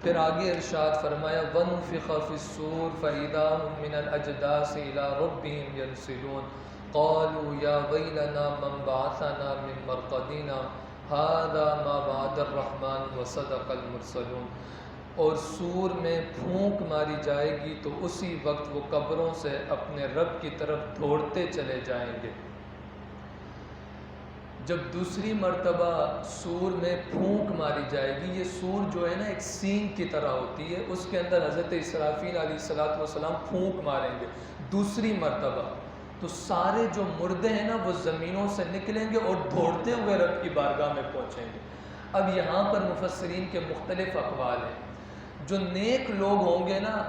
پھر آگے ارشاد فرمایا وَنُفِخَ فِي الصُّورِ فَإِذَا هُم مِّنَ الْأَجْدَاثِ إِلَىٰ رَبِّهِمْ يَنْسِلُونَ قَالُوا يَا وَيْلَنَا مَنْ بَعَثَنَا مِن مَّرْقَدِنَا هَٰذَا مَا وَعَدَ الرَّحْمَٰنُ وَصَدَقَ الْمُرْسَلُونَ۔ اور سور میں پھونک ماری جائے گی تو اسی وقت وہ قبروں سے اپنے رب کی طرف دوڑتے چلے جائیں گے۔ جب دوسری مرتبہ سور میں پھونک ماری جائے گی، یہ سور جو ہے نا ایک سینگ کی طرح ہوتی ہے، اس کے اندر حضرت اسرافیل علیہ السلام پھونک ماریں گے دوسری مرتبہ، تو سارے جو مردے ہیں نا وہ زمینوں سے نکلیں گے اور دوڑتے ہوئے رب کی بارگاہ میں پہنچیں گے۔ اب یہاں پر مفسرین کے مختلف اقوال ہیں۔ جو نیک لوگ ہوں گے نا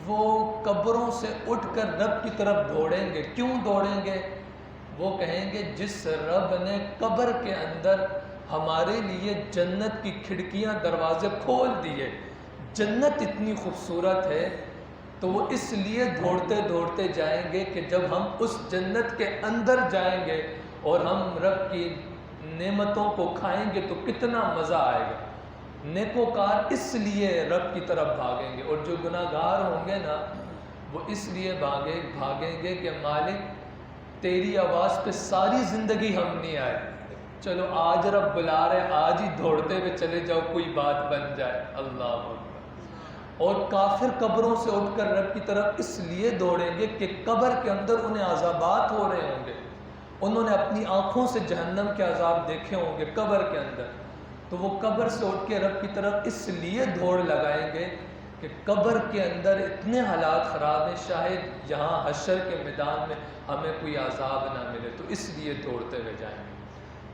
وہ قبروں سے اٹھ کر رب کی طرف دوڑیں گے۔ کیوں دوڑیں گے؟ وہ کہیں گے جس رب نے قبر کے اندر ہمارے لیے جنت کی کھڑکیاں دروازے کھول دیے، جنت اتنی خوبصورت ہے، تو وہ اس لیے دوڑتے دوڑتے جائیں گے کہ جب ہم اس جنت کے اندر جائیں گے اور ہم رب کی نعمتوں کو کھائیں گے تو کتنا مزہ آئے گا۔ نیکوکار اس لیے رب کی طرف بھاگیں گے، اور جو گناہ گار ہوں گے نا وہ اس لیے بھاگیں گے کہ مالک تیری آواز پہ ساری زندگی ہم نہیں آئے، چلو آج رب بلا رہے، آج ہی دوڑتے ہوئے چلے جاؤ، کوئی بات بن جائے۔ اللہ اکبر۔ اور کافر قبروں سے اٹھ کر رب کی طرف اس لیے دوڑیں گے کہ قبر کے اندر انہیں عذابات ہو رہے ہوں گے، انہوں نے اپنی آنکھوں سے جہنم کے عذاب دیکھے ہوں گے قبر کے اندر، تو وہ قبر سے اٹھ کے رب کی طرف اس لیے دوڑ لگائیں گے کہ قبر کے اندر اتنے حالات خراب ہیں، شاید یہاں حشر کے میدان میں ہمیں کوئی عذاب نہ ملے، تو اس لیے دوڑتے ہوئے جائیں گے۔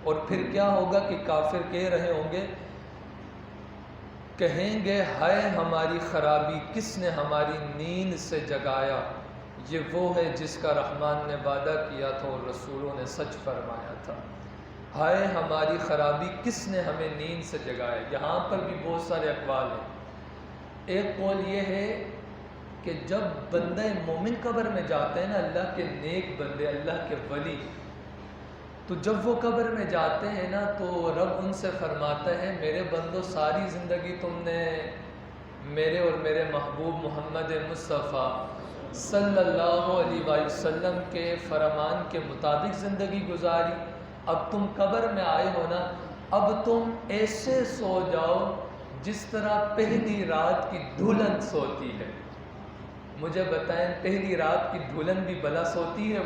اور پھر کیا ہوگا کہ کافر کہہ رہے ہوں گے، کہیں گے ہائے ہماری خرابی، کس نے ہماری نیند سے جگایا؟ یہ وہ ہے جس کا رحمان نے وعدہ کیا تھا اور رسولوں نے سچ فرمایا تھا۔ ہائے ہماری خرابی، کس نے ہمیں نیند سے جگایا؟ یہاں پر بھی بہت سارے اقوال ہیں۔ ایک قول یہ ہے کہ جب بندہ مومن قبر میں جاتے ہیں نا، اللہ کے نیک بندے، اللہ کے ولی، تو جب وہ قبر میں جاتے ہیں نا تو رب ان سے فرماتا ہے میرے بندو ساری زندگی تم نے میرے اور میرے محبوب محمد مصطفیٰ صلی اللہ علیہ وسلم کے فرمان کے مطابق زندگی گزاری، اب تم قبر میں آئے ہو نا، اب تم ایسے سو جاؤ جس طرح پہلی رات کی دلہن سوتی ہے۔ مجھے بتائیں پہلی رات کی دلہن بھی بلا سوتی ہے؟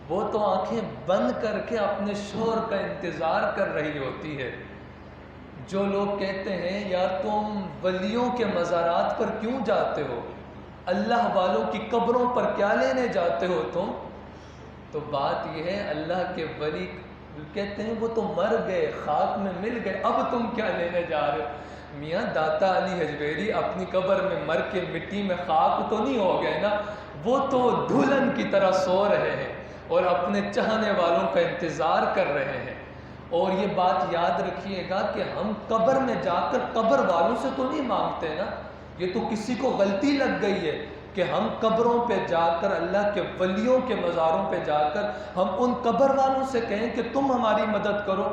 وہ تو آنکھیں بند کر کے اپنے شوہر کا انتظار کر رہی ہوتی ہے۔ جو لوگ کہتے ہیں یار تم ولیوں کے مزارات پر کیوں جاتے ہو، اللہ والوں کی قبروں پر کیا لینے جاتے ہو تم، تو بات یہ ہے اللہ کے ولی کہتے ہیں وہ تو مر گئے، خاک میں مل گئے، اب تم کیا لینے جا رہے ہو؟ میاں داتا علی حجویری اپنی قبر میں مر کے مٹی میں خاک تو نہیں ہو گئے نا، وہ تو دلہن کی طرح سو رہے ہیں اور اپنے چاہنے والوں کا انتظار کر رہے ہیں۔ اور یہ بات یاد رکھیے گا کہ ہم قبر میں جا کر قبر والوں سے تو نہیں مانگتے نا، یہ تو کسی کو غلطی لگ گئی ہے کہ ہم قبروں پہ جا کر اللہ کے ولیوں کے مزاروں پہ جا کر ہم ان قبر والوں سے کہیں کہ تم ہماری مدد کرو۔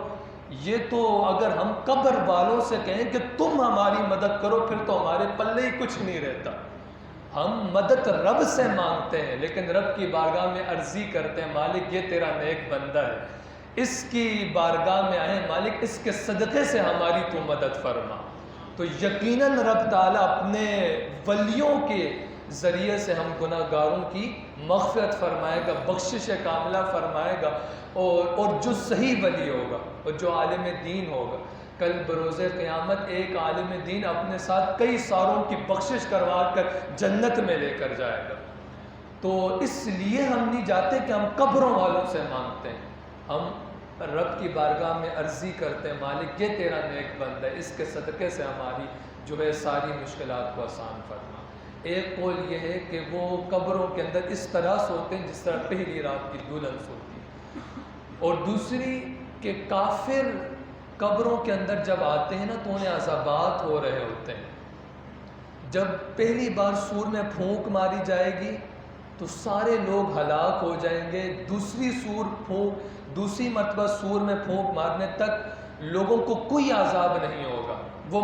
یہ تو اگر ہم قبر والوں سے کہیں کہ تم ہماری مدد کرو پھر تو ہمارے پلے ہی کچھ نہیں رہتا۔ ہم مدد رب سے مانگتے ہیں لیکن رب کی بارگاہ میں عرضی کرتے ہیں مالک یہ تیرا نیک بندہ ہے، اس کی بارگاہ میں آئے مالک اس کے صدقے سے ہماری تو مدد فرما، تو یقیناً رب تعالیٰ اپنے ولیوں کے ذریعے سے ہم گناہ گاروں کی مغفرت فرمائے گا، بخشش کاملہ فرمائے گا، اور جو صحیح ولی ہوگا اور جو عالم دین ہوگا، کل بروز قیامت ایک عالم دین اپنے ساتھ کئی ساروں کی بخشش کروا کر جنت میں لے کر جائے گا۔ تو اس لیے ہم نہیں جاتے کہ ہم قبروں والوں سے مانگتے ہیں، ہم رب کی بارگاہ میں عرضی کرتے ہیں مالک یہ تیرا نیک بندہ ہے، اس کے صدقے سے ہماری جو ہے ساری مشکلات کو آسان فرما۔ ایک قول یہ ہے کہ وہ قبروں کے اندر اس طرح سوتے ہیں جس طرح پہلی رات کی دلہن سوتی ہے، اور دوسری کہ کافر قبروں کے اندر جب آتے ہیں نا تو انہیں عذابات ہو رہے ہوتے ہیں۔ جب پہلی بار سور میں پھونک ماری جائے گی تو سارے لوگ ہلاک ہو جائیں گے، دوسری مرتبہ سور میں پھونک مارنے تک لوگوں کو کوئی عذاب نہیں ہوگا، وہ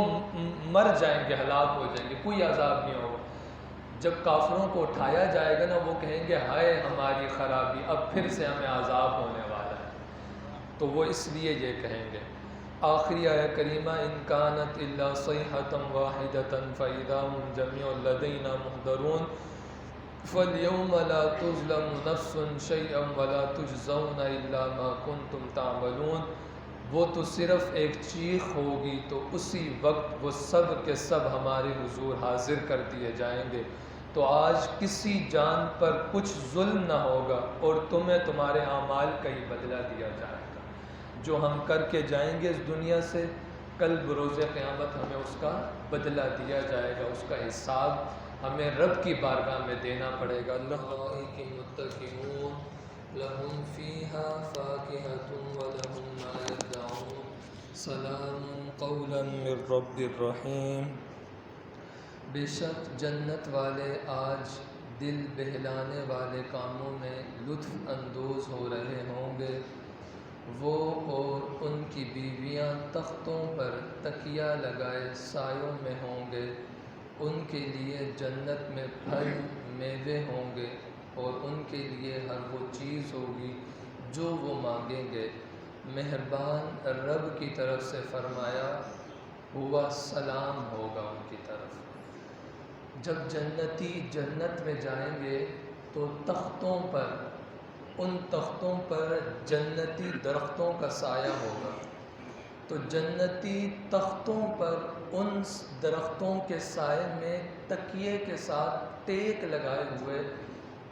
مر جائیں گے، ہلاک ہو جائیں گے، کوئی عذاب نہیں ہوگا۔ جب کافروں کو اٹھایا جائے گا نا، وہ کہیں گے ہائے ہماری خرابی، اب پھر سے ہمیں عذاب ہونے والا ہے، تو وہ اس لیے یہ کہیں گے۔ آخری آیہ کریمہ ان کانت الا صیحۃ واحدۃ فاذا هم جميع لدینا محضرون فالیوم لا تظلم نفس شیئا ولا تجزون الا ما کنتم تعملون۔ وہ تو صرف ایک چیخ ہوگی تو اسی وقت وہ سب کے سب ہمارے حضور حاضر کر دیے جائیں گے، تو آج کسی جان پر کچھ ظلم نہ ہوگا اور تمہیں تمہارے اعمال کا ہی بدلہ دیا جائے گا۔ جو ہم کر کے جائیں گے اس دنیا سے، کل بروز قیامت ہمیں اس کا بدلہ دیا جائے گا، اس کا حساب ہمیں رب کی بارگاہ میں دینا پڑے گا۔ اللہ کی متقین لہم فیہا فاکہۃ ولہم ما یدعون سلام قولا من رب الرحیم۔ بے شک جنت والے آج دل بہلانے والے کاموں میں لطف اندوز ہو رہے ہوں گے۔ وہ اور ان کی بیویاں تختوں پر تکیہ لگائے سایوں میں ہوں گے، ان کے لیے جنت میں پھل میوے ہوں گے اور ان کے لیے ہر وہ چیز ہوگی جو وہ مانگیں گے۔ مہربان رب کی طرف سے فرمایا ہوا سلام ہوگا ان کی طرف۔ جب جنتی جنت میں جائیں گے تو تختوں پر، ان تختوں پر جنتی درختوں کا سایہ ہوگا، تو جنتی تختوں پر ان درختوں کے سائے میں تکیے کے ساتھ ٹیک لگائے ہوئے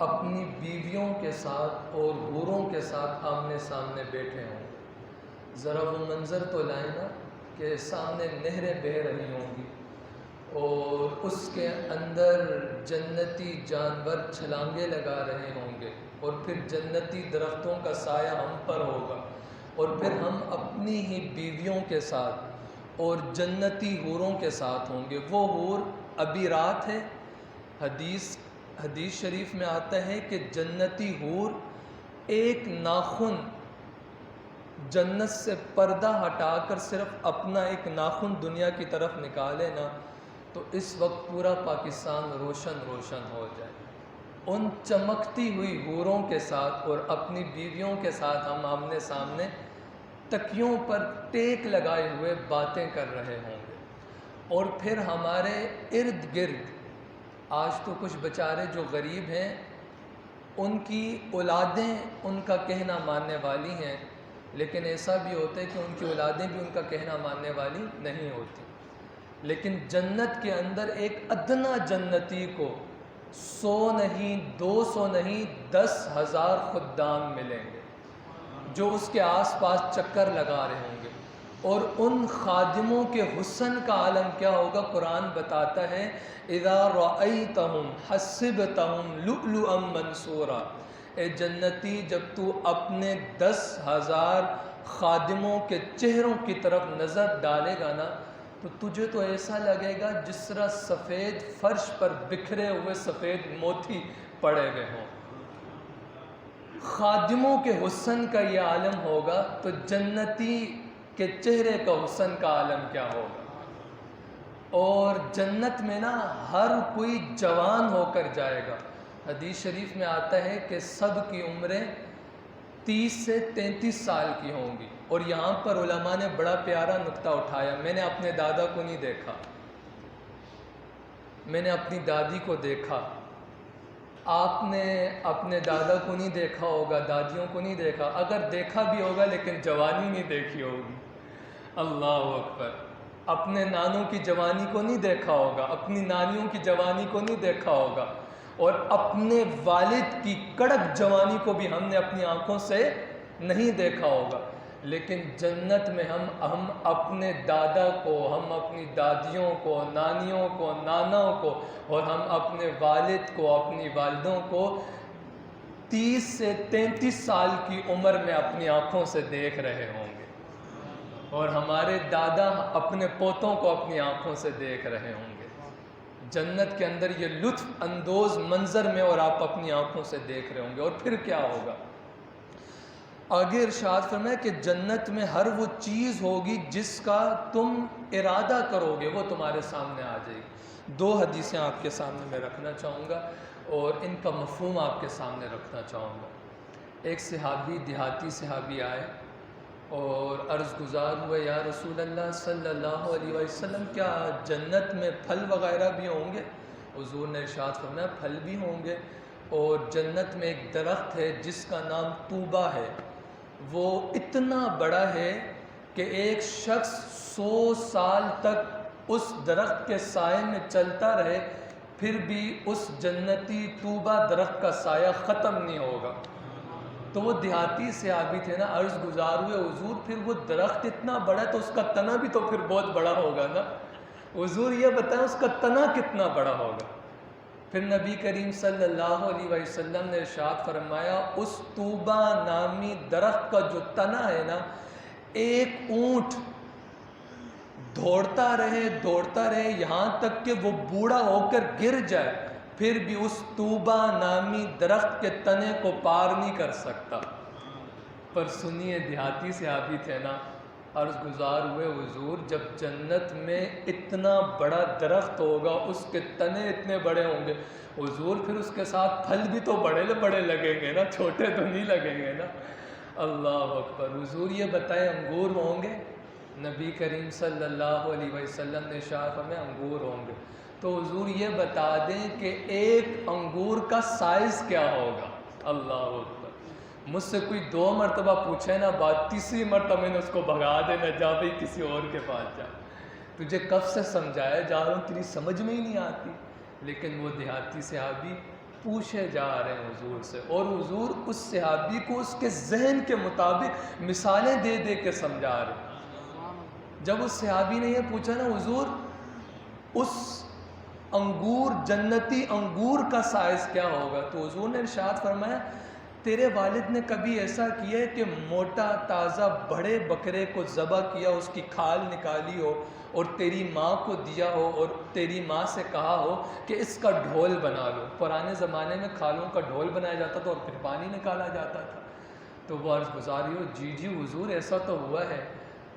اپنی بیویوں کے ساتھ اور حوروں کے ساتھ آمنے سامنے بیٹھے ہوں۔ ذرا وہ منظر تو لائیں نا کہ سامنے نہریں بہہ رہی ہوں گی اور اس کے اندر جنتی جانور چھلانگے لگا رہے ہوں گے، اور پھر جنتی درختوں کا سایہ ہم پر ہوگا، اور پھر ہم اپنی ہی بیویوں کے ساتھ اور جنتی حوروں کے ساتھ ہوں گے۔ وہ حور ابھی رات ہے، حدیث شریف میں آتا ہے کہ جنتی حور ایک ناخن جنت سے پردہ ہٹا کر صرف اپنا ایک ناخن دنیا کی طرف نکالے نا، تو اس وقت پورا پاکستان روشن روشن ہو جائے۔ ان چمکتی ہوئی حوروں کے ساتھ اور اپنی بیویوں کے ساتھ ہم آمنے سامنے تکیوں پر ٹیک لگائے ہوئے باتیں کر رہے ہوں گے، اور پھر ہمارے ارد گرد آج تو کچھ بیچارے جو غریب ہیں ان کی اولادیں ان کا کہنا ماننے والی ہیں، لیکن ایسا بھی ہوتا ہے کہ ان کی اولادیں بھی ان کا کہنا ماننے والی نہیں ہوتی۔ لیکن جنت کے اندر ایک ادنا جنتی کو 100 نہیں 200 نہیں 10,000 خدام ملیں گے جو اس کے آس پاس چکر لگا رہے ہوں گے، اور ان خادموں کے حسن کا عالم کیا ہوگا؟ قرآن بتاتا ہے اذا رأیتہم حسبتہم لؤلؤا منثورا۔ اے جنتی، جب تو اپنے 10,000 خادموں کے چہروں کی طرف نظر ڈالے گا نا، تو تجھے تو ایسا لگے گا جس طرح سفید فرش پر بکھرے ہوئے سفید موتی پڑے ہوئے ہوں۔ خادموں کے حسن کا یہ عالم ہوگا، تو جنتی کے چہرے کا حسن کا عالم کیا ہوگا؟ اور جنت میں نا ہر کوئی جوان ہو کر جائے گا۔ حدیث شریف میں آتا ہے کہ سب کی عمریں 30 سے 33 سال کی ہوں گی، اور یہاں پر علماء نے بڑا پیارا نقطہ اٹھایا۔ میں نے اپنے دادا کو نہیں دیکھا، میں نے اپنی دادی کو دیکھا، آپ نے اپنے دادا کو نہیں دیکھا ہوگا، دادیوں کو نہیں دیکھا، اگر دیکھا بھی ہوگا لیکن جوانی نہیں دیکھی ہوگی۔ اللہ اکبر۔ اپنے نانوں کی جوانی کو نہیں دیکھا ہوگا، اپنی نانیوں کی جوانی کو نہیں دیکھا ہوگا، اور اپنے والد کی کڑک جوانی کو بھی ہم نے اپنی آنکھوں سے نہیں دیکھا ہوگا۔ لیکن جنت میں ہم اپنے دادا کو، ہم اپنی دادیوں کو، نانیوں کو، نانوں کو، اور ہم اپنے والد کو، اپنی والدوں کو 30 سے 33 سال کی عمر میں اپنی آنکھوں سے دیکھ رہے ہوں گے، اور ہمارے دادا اپنے پوتوں کو اپنی آنکھوں سے دیکھ رہے ہوں گے۔ جنت کے اندر یہ لطف اندوز منظر میں اور آپ اپنی آنکھوں سے دیکھ رہے ہوں گے، اور پھر کیا ہوگا؟ آگے ارشاد فرمایا کہ جنت میں ہر وہ چیز ہوگی جس کا تم ارادہ کرو گے وہ تمہارے سامنے آ جائے گی۔ 2 حدیثیں آپ کے سامنے میں رکھنا چاہوں گا اور ان کا مفہوم آپ کے سامنے رکھنا چاہوں گا۔ ایک صحابی، دیہاتی صحابی آئے اور عرض گزار ہوئے، یا رسول اللہ صلی اللہ علیہ وسلم کیا جنت میں پھل وغیرہ بھی ہوں گے؟ حضور نے ارشاد فرمایا پھل بھی ہوں گے، اور جنت میں ایک درخت ہے جس کا نام طوبہ ہے، وہ اتنا بڑا ہے کہ ایک شخص 100 سال تک اس درخت کے سائے میں چلتا رہے پھر بھی اس جنتی طوبہ درخت کا سایہ ختم نہیں ہوگا۔ تو وہ دیہاتی صحابی تھے نا، عرض گزار ہوئے حضور پھر وہ درخت اتنا بڑا ہے تو اس کا تنا بھی تو پھر بہت بڑا ہوگا نا، حضور یہ بتائیں اس کا تنا کتنا بڑا ہوگا؟ پھر نبی کریم صلی اللہ علیہ وسلم نے ارشاد فرمایا اس طوبہ نامی درخت کا جو تنا ہے نا، ایک اونٹ دوڑتا رہے یہاں تک کہ وہ بوڑھا ہو کر گر جائے پھر بھی اس طوبہ نامی درخت کے تنے کو پار نہیں کر سکتا۔ پر سنیے، دیہاتی صحابی تھے نا، عرض گزار ہوئے حضور جب جنت میں اتنا بڑا درخت ہوگا، اس کے تنے اتنے بڑے ہوں گے، حضور پھر اس کے ساتھ پھل بھی تو بڑے بڑے لگیں گے نا، چھوٹے تو نہیں لگیں گے نا۔ اللہ اکبر۔ حضور یہ بتائیں انگور ہوں گے؟ نبی کریم صلی اللہ علیہ وسلم نے ارشاد فرمایا انگور ہوں گے۔ تو حضور یہ بتا دیں کہ ایک انگور کا سائز کیا ہوگا؟ اللہ اکبر۔ مجھ سے کوئی 2 مرتبہ پوچھے نا بات، تیسری مرتبہ میں نے اس کو بھگا دینا، جا بھائی کسی اور کے پاس جا، تجھے کب سے سمجھایا جا رہا ہوں تیری سمجھ میں ہی نہیں آتی۔ لیکن وہ دیہاتی صحابی پوچھے جا رہے ہیں حضور سے، اور حضور اس صحابی کو اس کے ذہن کے مطابق مثالیں دے دے کے سمجھا رہے ہیں۔ جب اس صحابی نے یہ پوچھا نا حضور اس انگور، جنتی انگور کا سائز کیا ہوگا، تو حضور نے ارشاد فرمایا تیرے والد نے کبھی ایسا کیا ہے کہ موٹا تازہ بڑے بکرے کو ذبح کیا، اس کی کھال نکالی ہو اور تیری ماں کو دیا ہو اور تیری ماں سے کہا ہو کہ اس کا ڈھول بنا لو؟ پرانے زمانے میں کھالوں کا ڈھول بنایا جاتا تھا اور پھر پانی نکالا جاتا تھا۔ تو وہ عرض گزاری ہو، جی حضور ایسا تو ہوا ہے۔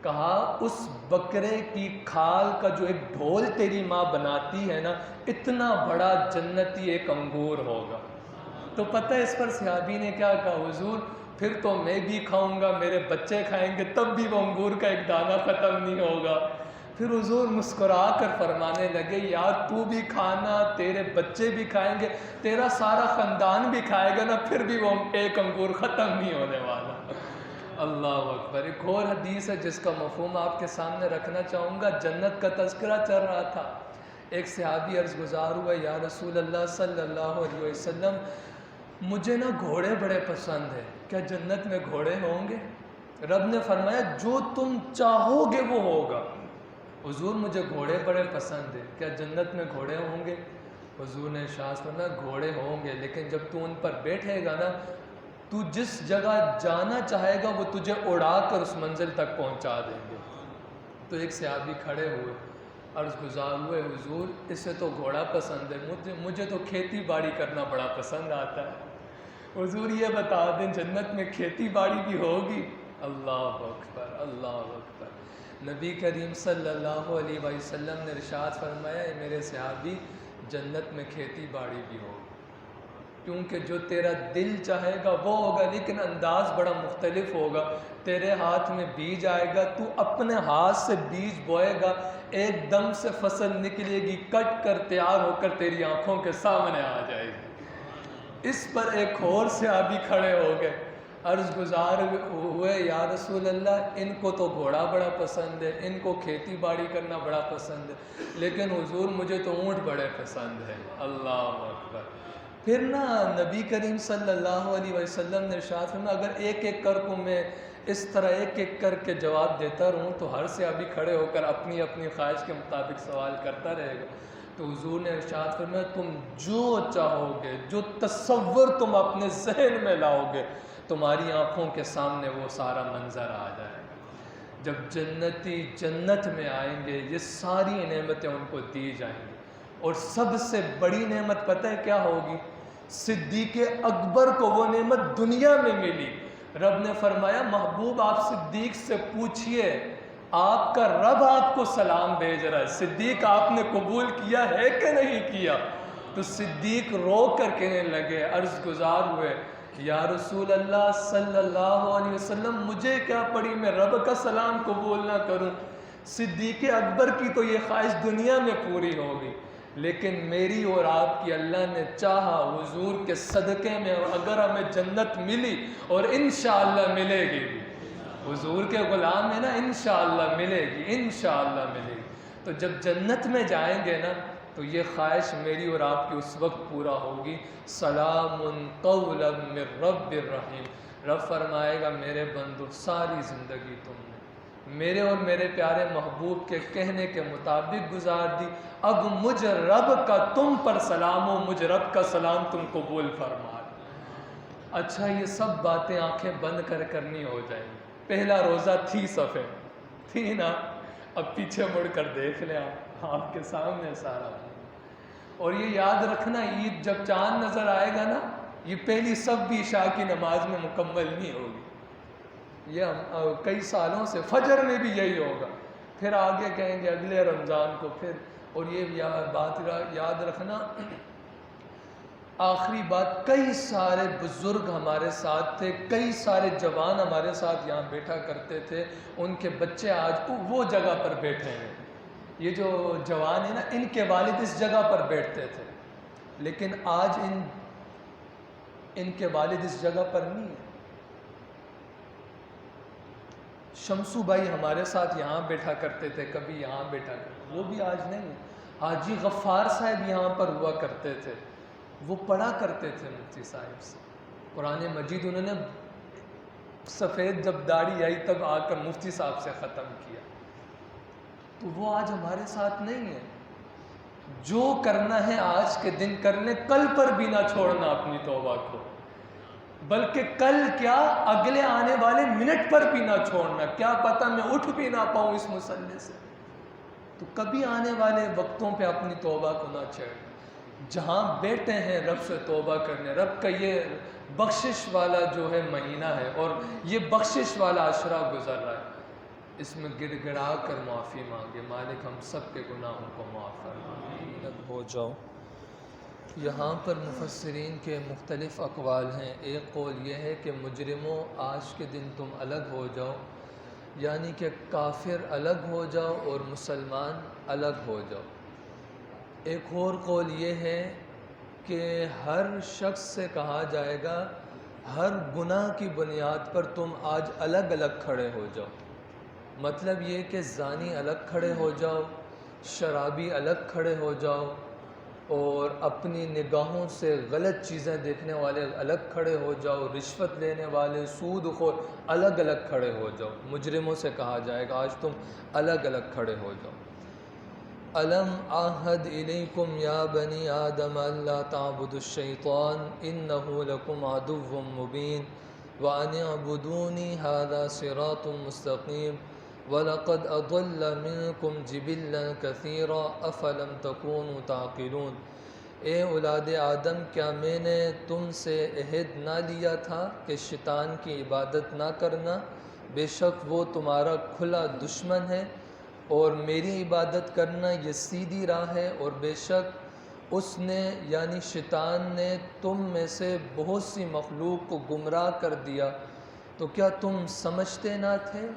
کہا اس بکرے کی کھال کا جو ایک ڈھول تیری ماں بناتی ہے نا، اتنا بڑا جنتی ایک انگور ہوگا۔ تو پتہ اس پر صحابی نے کیا کہا، حضور پھر تو میں بھی کھاؤں گا، میرے بچے کھائیں گے، تب بھی وہ انگور کا ایک دانہ ختم نہیں ہوگا۔ پھر حضور مسکرا کر فرمانے لگے یار تو بھی کھانا، تیرے بچے بھی کھائیں گے، تیرا سارا خاندان بھی کھائے گا نا، پھر بھی وہ ایک انگور ختم نہیں ہونے والا۔ اللہ اکبر۔ ایک اور حدیث ہے جس کا مفہوم آپ کے سامنے رکھنا چاہوں گا۔ جنت کا تذکرہ چل رہا تھا، ایک صحابی عرض گزار ہوا، یا رسول اللہ صلی اللہ علیہ وسلم مجھے نا گھوڑے بڑے پسند ہیں، کیا جنت میں گھوڑے ہوں گے؟ رب نے فرمایا جو تم چاہو گے وہ ہوگا۔ حضور مجھے گھوڑے بڑے پسند ہیں، کیا جنت میں گھوڑے ہوں گے؟ حضور نے ارشاد فرمایا گھوڑے ہوں گے، لیکن جب تو ان پر بیٹھے گا نا، تو جس جگہ جانا چاہے گا وہ تجھے اڑا کر اس منزل تک پہنچا دیں گے۔ تو ایک صحابی کھڑے ہوئے، عرض گزار ہوئے حضور اسے تو گھوڑا پسند ہے، مجھے تو کھیتی باڑی کرنا بڑا پسند آتا ہے۔ حضور یہ بتا دیں جنت میں کھیتی باڑی بھی ہوگی؟ اللہ اکبر، اللہ اکبر۔ نبی کریم صلی اللہ علیہ وسلم نے ارشاد فرمایا اے میرے صحابی جنت میں کھیتی باڑی بھی ہوگی، کیونکہ جو تیرا دل چاہے گا وہ ہوگا، لیکن انداز بڑا مختلف ہوگا۔ تیرے ہاتھ میں بیج آئے گا، تو اپنے ہاتھ سے بیج بوئے گا، ایک دم سے فصل نکلے گی، کٹ کر تیار ہو کر تیری آنکھوں کے سامنے آ جائے گی۔ اس پر ایک اور صحابی کھڑے ہو گئے، عرض گزار ہوئے یا رسول اللہ ان کو تو گھوڑا بڑا پسند ہے، ان کو کھیتی باڑی کرنا بڑا پسند ہے، لیکن حضور مجھے تو اونٹ بڑے پسند ہے۔ اللہ اکبر۔ پھر نا نبی کریم صلی اللہ علیہ وسلم نے ارشاد فرمایا اگر ایک ایک کر کو میں اس طرح ایک ایک کر کے جواب دیتا رہوں تو ہر صحابی کھڑے ہو کر اپنی اپنی خواہش کے مطابق سوال کرتا رہے گا۔ تو حضور نے ارشاد فرمایا تم جو چاہو گے، جو تصور تم اپنے ذہن میں لاؤ گے، تمہاری آنکھوں کے سامنے وہ سارا منظر آ جائے گا۔ جب جنتی جنت میں آئیں گے یہ ساری نعمتیں ان کو دی جائیں گی، اور سب سے بڑی نعمت پتہ ہے کیا ہوگی؟ صدیق اکبر کو وہ نعمت دنیا میں ملی، رب نے فرمایا محبوب آپ صدیق سے پوچھئے آپ کا رب آپ کو سلام بھیج رہا ہے، صدیق آپ نے قبول کیا ہے کہ نہیں کیا؟ تو صدیق رو کر کہنے لگے، عرض گزار ہوئے، یا رسول اللہ صلی اللہ علیہ وسلم مجھے کیا پڑی میں رب کا سلام قبول نہ کروں؟ صدیق اکبر کی تو یہ خواہش دنیا میں پوری ہوگی، لیکن میری اور آپ کی اللہ نے چاہا حضور کے صدقے میں، اور اگر ہمیں جنت ملی اور انشاءاللہ ملے گی، حضور کے غلام ہے نا، انشاءاللہ ملے گی، انشاءاللہ ملے گی، تو جب جنت میں جائیں گے نا تو یہ خواہش میری اور آپ کی اس وقت پورا ہوگی، سلام قولا من رب الرحیم۔ رب فرمائے گا میرے بندو ساری زندگی تم نے میرے اور میرے پیارے محبوب کے کہنے کے مطابق گزار دی، اب مجھ رب کا تم پر سلام ہو، مجھ رب کا سلام تم قبول فرما۔ اچھا یہ سب باتیں آنکھیں بند کر کرنی ہو جائیں گی۔ پہلا روزہ تھی صفحے تھی نا، اب پیچھے مڑ کر دیکھ لیں آپ کے سامنے سارا۔ اور یہ یاد رکھنا عید جب چاند نظر آئے گا نا، یہ پہلی سب بھی عشاء کی نماز میں مکمل نہیں ہوگی، یہ کئی سالوں سے فجر میں بھی یہی ہوگا، پھر آگے کہیں گے اگلے رمضان کو پھر۔ اور یہ بات یاد رکھنا، آخری بات، کئی سارے بزرگ ہمارے ساتھ تھے، کئی سارے جوان ہمارے ساتھ یہاں بیٹھا کرتے تھے، ان کے بچے آج وہ جگہ پر بیٹھے ہیں، یہ جو جوان ہیں نا ان کے والد اس جگہ پر بیٹھتے تھے، لیکن آج ان کے والد اس جگہ پر نہیں ہیں۔ شمسو بھائی ہمارے ساتھ یہاں بیٹھا کرتے تھے، کبھی یہاں بیٹھا کرتے، وہ بھی آج نہیں ہیں۔ حاجی غفار صاحب یہاں پر ہوا کرتے تھے، وہ پڑھا کرتے تھے مفتی صاحب سے قرآن مجید، انہوں نے سفید جب داڑھی آئی تب آ کر مفتی صاحب سے ختم کیا، تو وہ آج ہمارے ساتھ نہیں ہے۔ جو کرنا ہے آج کے دن کر لیں، کل پر بھی نہ چھوڑنا اپنی توبہ کو، بلکہ کل کیا اگلے آنے والے منٹ پر بھی نہ چھوڑنا، کیا پتہ میں اٹھ بھی نہ پاؤں اس مصلی سے، تو کبھی آنے والے وقتوں پہ اپنی توبہ کو نہ چھیڑنا۔ جہاں بیٹھے ہیں رب سے توبہ کرنے، رب کا یہ بخشش والا جو ہے مہینہ ہے اور یہ بخشش والا عشرہ گزر رہا ہے، اس میں گڑ گڑا کر معافی مانگے، مالک ہم سب کے گناہوں کو معاف فرما ہو جاؤ۔ یہاں پر مفسرین کے مختلف اقوال ہیں، ایک قول یہ ہے کہ مجرموں آج کے دن تم الگ ہو جاؤ، یعنی کہ کافر الگ ہو جاؤ اور مسلمان الگ ہو جاؤ۔ ایک اور قول یہ ہے کہ ہر شخص سے کہا جائے گا ہر گناہ کی بنیاد پر تم آج الگ الگ کھڑے ہو جاؤ، مطلب یہ کہ زانی الگ کھڑے ہو جاؤ، شرابی الگ کھڑے ہو جاؤ، اور اپنی نگاہوں سے غلط چیزیں دیکھنے والے الگ کھڑے ہو جاؤ، رشوت لینے والے، سود خور الگ الگ کھڑے ہو جاؤ۔ مجرموں سے کہا جائے گا آج تم الگ الگ کھڑے ہو جاؤ۔ الم عہد الیکم یا بنی آدم الا تعبدوا الشیطان انہ لکم عدو مبین وان اعبدونی ھذا صراط مستقیم وَلَقَدْ أَضَلَّ مِنْكُمْ جِبِلًّا كَثِيرًا أَفَلَمْ تَكُونُوا تَعْقِلُونَ۔ اے اولاد آدم، کیا میں نے تم سے عہد نہ لیا تھا کہ شیطان کی عبادت نہ کرنا؟ بے شک وہ تمہارا کھلا دشمن ہے، اور میری عبادت کرنا یہ سیدھی راہ ہے، اور بے شک اس نے یعنی شیطان نے تم میں سے بہت سی مخلوق کو گمراہ کر دیا، تو کیا تم سمجھتے نہ تھے؟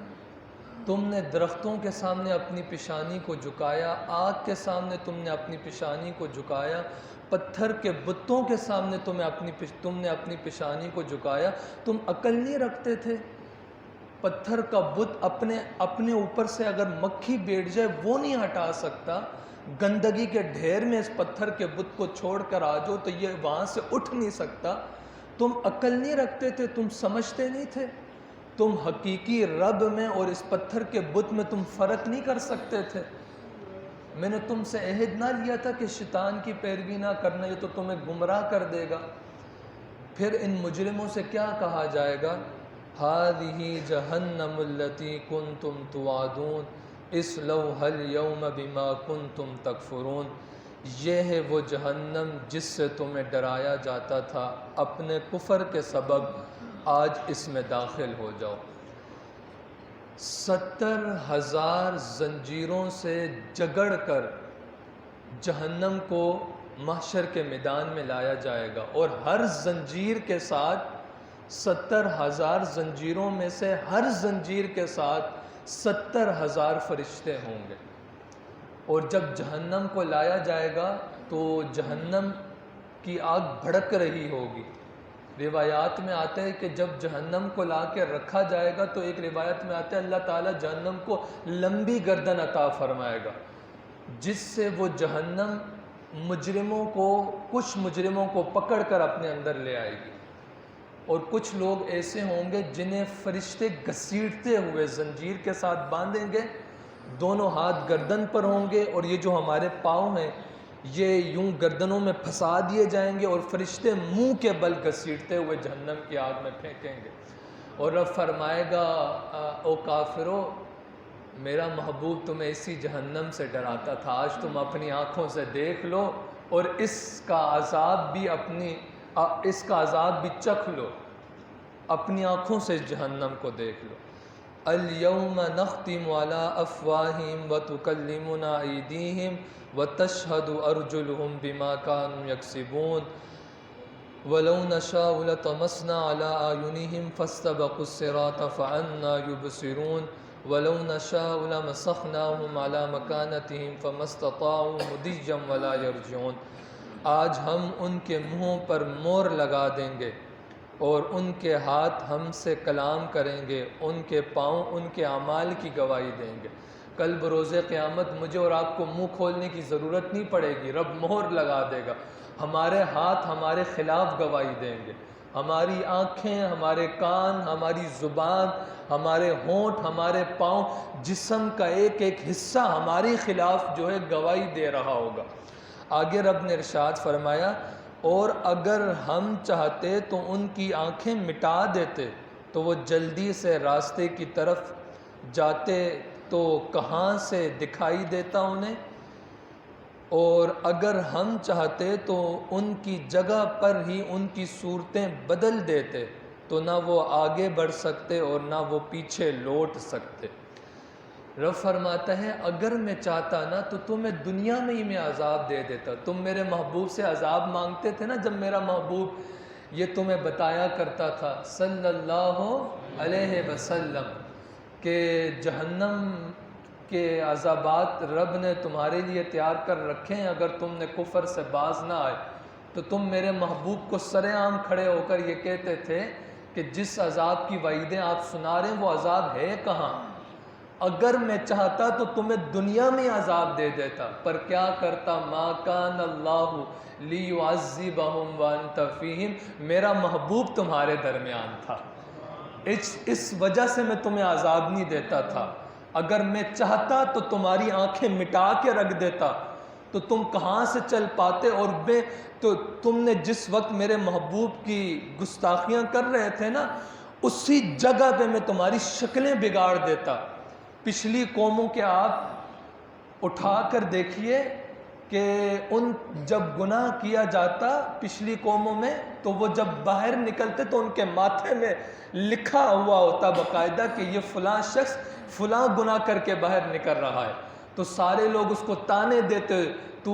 تم نے درختوں کے سامنے اپنی پیشانی کو جھکایا، آگ کے سامنے تم نے اپنی پیشانی کو جھکایا، پتھر کے بتوں کے سامنے تم نے اپنی پیشانی کو جھکایا۔ تم عقل نہیں رکھتے تھے؟ پتھر کا بت اپنے اوپر سے اگر مکھی بیٹھ جائے وہ نہیں ہٹا سکتا، گندگی کے ڈھیر میں اس پتھر کے بت کو چھوڑ کر آ جاؤ تو یہ وہاں سے اٹھ نہیں سکتا۔ تم عقل نہیں رکھتے تھے؟ تم سمجھتے نہیں تھے؟ تم حقیقی رب میں اور اس پتھر کے بت میں تم فرق نہیں کر سکتے تھے؟ میں نے تم سے عہد نہ لیا تھا کہ شیطان کی پیروی نہ کرنا، یہ تو تمہیں گمراہ کر دے گا۔ پھر ان مجرموں سے کیا کہا جائے گا؟ ہذہ جہنم التی کنتم توعدون اصلوها اليوم بما کنتم تکفرون۔ یہ ہے وہ جہنم جس سے تمہیں ڈرایا جاتا تھا اپنے کفر کے سبب، آج اس میں داخل ہو جاؤ۔ 70,000 زنجیروں سے جگڑ کر جہنم کو محشر کے میدان میں لایا جائے گا، اور ہر زنجیر کے ساتھ 70,000 زنجیروں میں سے ہر زنجیر کے ساتھ 70,000 فرشتے ہوں گے۔ اور جب جہنم کو لایا جائے گا تو جہنم کی آگ بھڑک رہی ہوگی۔ روایات میں آتا ہے کہ جب جہنم کو لا کے رکھا جائے گا تو ایک روایت میں آتا ہے اللہ تعالیٰ جہنم کو لمبی گردن عطا فرمائے گا، جس سے وہ جہنم کچھ مجرموں کو پکڑ کر اپنے اندر لے آئے گی، اور کچھ لوگ ایسے ہوں گے جنہیں فرشتے گھسیٹتے ہوئے زنجیر کے ساتھ باندھیں گے، دونوں ہاتھ گردن پر ہوں گے، اور یہ جو ہمارے پاؤں ہیں یہ یوں گردنوں میں پھنسا دیے جائیں گے، اور فرشتے منہ کے بل گھسیٹتے ہوئے جہنم کی آگ میں پھینکیں گے۔ اور رب فرمائے گا او کافرو، میرا محبوب تمہیں اسی جہنم سے ڈراتا تھا، آج تم اپنی آنکھوں سے دیکھ لو، اور اس کا عذاب بھی چکھ لو، اپنی آنکھوں سے جہنم کو دیکھ لو۔ اليوم نختم على افواہہم وتکلمنا ایدیہم وتشہد ارجلہم بما كانوا یکسبون ولو نشاء لطمسنا على اعینہم فاستبقوا الصراط فأنى يبصرون ولو نشاء لمسخناہم على مکانتہم فما استطاعوا مضیا ولا یرجعون۔ آج ہم ان کے منہوں پر مور لگا دیں گے، اور ان کے ہاتھ ہم سے کلام کریں گے، ان کے پاؤں ان کے اعمال کی گواہی دیں گے۔ کل بروز قیامت مجھے اور آپ کو منہ کھولنے کی ضرورت نہیں پڑے گی، رب مہر لگا دے گا، ہمارے ہاتھ ہمارے خلاف گواہی دیں گے، ہماری آنکھیں، ہمارے کان، ہماری زبان، ہمارے ہونٹ، ہمارے پاؤں، جسم کا ایک ایک حصہ ہماری خلاف جو ہے گواہی دے رہا ہوگا۔ آگے رب نے ارشاد فرمایا اور اگر ہم چاہتے تو ان کی آنکھیں مٹا دیتے تو وہ جلدی سے راستے کی طرف جاتے تو کہاں سے دکھائی دیتا انہیں، اور اگر ہم چاہتے تو ان کی جگہ پر ہی ان کی صورتیں بدل دیتے تو نہ وہ آگے بڑھ سکتے اور نہ وہ پیچھے لوٹ سکتے۔ رب فرماتا ہے اگر میں چاہتا نا تو تمہیں دنیا میں ہی میں عذاب دے دیتا۔ تم میرے محبوب سے عذاب مانگتے تھے نا، جب میرا محبوب یہ تمہیں بتایا کرتا تھا صلی اللہ علیہ وسلم کہ جہنم کے عذابات رب نے تمہارے لیے تیار کر رکھے ہیں، اگر تم نے کفر سے باز نہ آئے تو تم میرے محبوب کو سر عام کھڑے ہو کر یہ کہتے تھے کہ جس عذاب کی وعیدیں آپ سنا رہے ہیں وہ عذاب ہے کہاں، اگر میں چاہتا تو تمہیں دنیا میں عذاب دے دیتا، پر کیا کرتا، ما کان اللہ لیعذبہم وانت فیہم، میرا محبوب تمہارے درمیان تھا، اس وجہ سے میں تمہیں عذاب نہیں دیتا تھا، اگر میں چاہتا تو تمہاری آنکھیں مٹا کے رکھ دیتا تو تم کہاں سے چل پاتے، اور تو تم نے جس وقت میرے محبوب کی گستاخیاں کر رہے تھے نا اسی جگہ پہ میں تمہاری شکلیں بگاڑ دیتا۔ پچھلی قوموں کے آپ اٹھا کر دیکھیے کہ جب گناہ کیا جاتا پچھلی قوموں میں تو وہ جب باہر نکلتے تو ان کے ماتھے میں لکھا ہوا ہوتا باقاعدہ کہ یہ فلاں شخص فلاں گناہ کر کے باہر نکل رہا ہے، تو سارے لوگ اس کو تانے دیتے، تو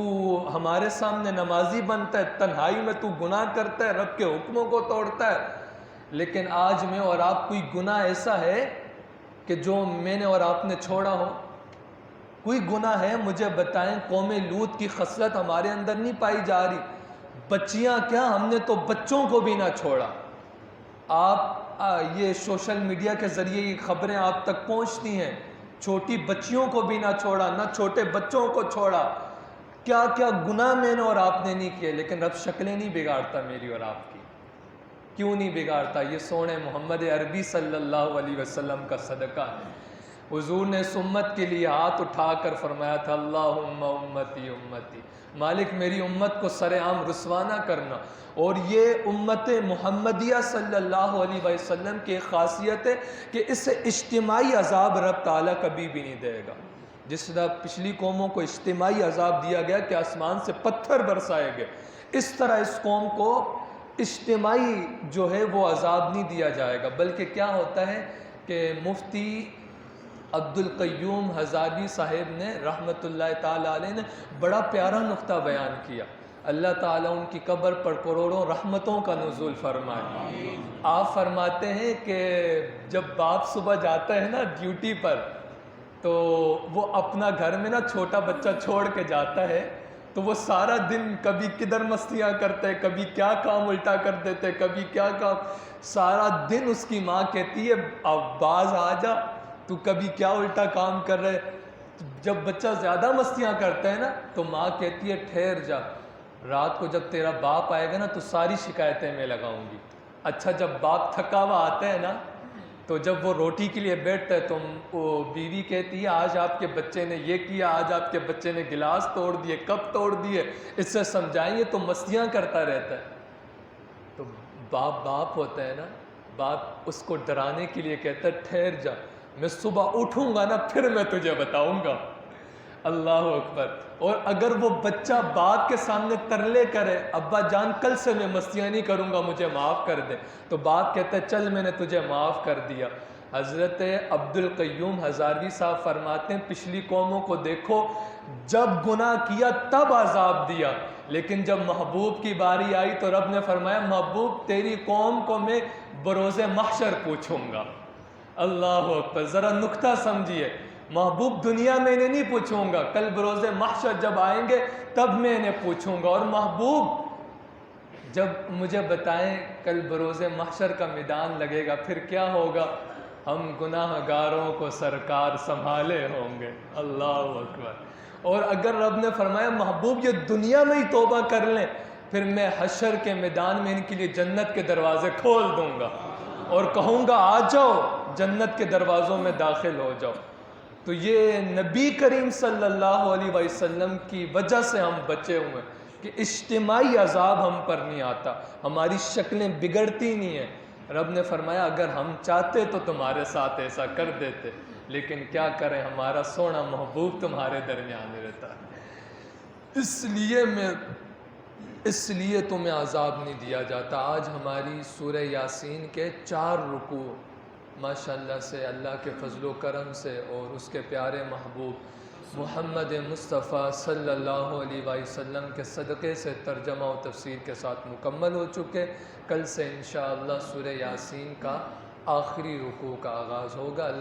ہمارے سامنے نمازی بنتا ہے، تنہائی میں تو گناہ کرتا ہے، رب کے حکموں کو توڑتا ہے۔ لیکن آج میں اور آپ کوئی گناہ ایسا ہے کہ جو میں نے اور آپ نے چھوڑا ہو؟ کوئی گناہ ہے مجھے بتائیں؟ قوم لوط کی خصلت ہمارے اندر نہیں پائی جا رہی، بچیاں کیا، ہم نے تو بچوں کو بھی نہ چھوڑا۔ آپ یہ سوشل میڈیا کے ذریعے یہ خبریں آپ تک پہنچتی ہیں، چھوٹی بچیوں کو بھی نہ چھوڑا، نہ چھوٹے بچوں کو چھوڑا، کیا کیا گناہ میں نے اور آپ نے نہیں کیے، لیکن رب شکلیں نہیں بگاڑتا میری اور آپ کی۔ کیوں نہیں بگاڑتا؟ یہ سونے محمد عربی صلی اللہ علیہ وسلم کا صدقہ ہے۔ حضور نے اس امت کے لیے ہاتھ اٹھا کر فرمایا تھا اللہم امتی امتی، مالک میری امت کو سر عام رسوا نہ کرنا۔ اور یہ امت محمدیہ صلی اللہ علیہ وسلم کی خاصیت ہے کہ اس سے اجتماعی عذاب رب تعالیٰ کبھی بھی نہیں دے گا۔ جس طرح پچھلی قوموں کو اجتماعی عذاب دیا گیا کہ آسمان سے پتھر برسائے گئے، اس طرح اس قوم کو اجتماعی جو ہے وہ عذاب نہیں دیا جائے گا، بلکہ کیا ہوتا ہے کہ مفتی عبدالقیوم ہزاروی صاحب نے رحمۃ اللہ تعالیٰ علیہ نے بڑا پیارا نقطہ بیان کیا۔ اللہ تعالیٰ ان کی قبر پر کروڑوں رحمتوں کا نزول فرمائے۔ آپ فرماتے ہیں کہ جب باپ صبح جاتا ہے نا ڈیوٹی پر، تو وہ اپنا گھر میں نا چھوٹا بچہ چھوڑ کے جاتا ہے، تو وہ سارا دن کبھی کدھر مستیاں کرتے، کبھی کیا کام الٹا کر دیتے، کبھی کیا کام، سارا دن اس کی ماں کہتی ہے اب باز آ جا، تو کبھی کیا الٹا کام کر رہے۔ جب بچہ زیادہ مستیاں کرتا ہے نا تو ماں کہتی ہے ٹھہر جا، رات کو جب تیرا باپ آئے گا نا تو ساری شکایتیں میں لگاؤں گی۔ اچھا جب باپ تھکا ہوا آتا ہے نا تو جب وہ روٹی کے لیے بیٹھتا ہے تو وہ بیوی کہتی ہے آج آپ کے بچے نے یہ کیا، آج آپ کے بچے نے گلاس توڑ دیے، کپ توڑ دیے، اس سے سمجھائیں یہ تو مستیاں کرتا رہتا ہے۔ تو باپ ہوتا ہے نا، باپ اس کو ڈرانے کے لیے کہتا ہے ٹھہر جا، میں صبح اٹھوں گا نا پھر میں تجھے بتاؤں گا۔ اللہ اکبر۔ اور اگر وہ بچہ باپ کے سامنے ترلے کرے ابا جان کل سے میں مستیاں نہیں کروں گا مجھے معاف کر دے، تو باپ کہتا ہے چل میں نے تجھے معاف کر دیا۔ حضرت عبدالقیوم ہزاروی صاحب فرماتے ہیں پچھلی قوموں کو دیکھو، جب گناہ کیا تب عذاب دیا، لیکن جب محبوب کی باری آئی تو رب نے فرمایا محبوب تیری قوم کو میں بروز محشر پوچھوں گا۔ اللہ اکبر۔ ذرا نکتہ سمجھیے، محبوب دنیا میں انہیں نہیں پوچھوں گا، کل بروز محشر جب آئیں گے تب میں انہیں پوچھوں گا۔ اور محبوب جب مجھے بتائیں کل بروز محشر کا میدان لگے گا پھر کیا ہوگا، ہم گناہ گاروں کو سرکار سنبھالے ہوں گے۔ اللہ اکبر۔ اور اگر رب نے فرمایا محبوب یہ دنیا میں ہی توبہ کر لیں پھر میں حشر کے میدان میں ان کے لیے جنت کے دروازے کھول دوں گا اور کہوں گا آ جاؤ جنت کے دروازوں میں داخل ہو جاؤ۔ تو یہ نبی کریم صلی اللہ علیہ وسلم کی وجہ سے ہم بچے ہوئے کہ اجتماعی عذاب ہم پر نہیں آتا، ہماری شکلیں بگڑتی نہیں ہیں۔ رب نے فرمایا اگر ہم چاہتے تو تمہارے ساتھ ایسا کر دیتے، لیکن کیا کریں ہمارا سونا محبوب تمہارے درمیان رہتا ہے، اس لیے تمہیں عذاب نہیں دیا جاتا۔ آج ہماری سورہ یاسین کے 4 رکوع ماشاءاللہ سے اللہ کے فضل و کرم سے اور اس کے پیارے محبوب محمد مصطفیٰ صلی اللہ علیہ وسلم کے صدقے سے ترجمہ و تفسیر کے ساتھ مکمل ہو چکے۔ کل سے انشاءاللہ سورہ یاسین کا آخری رکوع کا آغاز ہوگا۔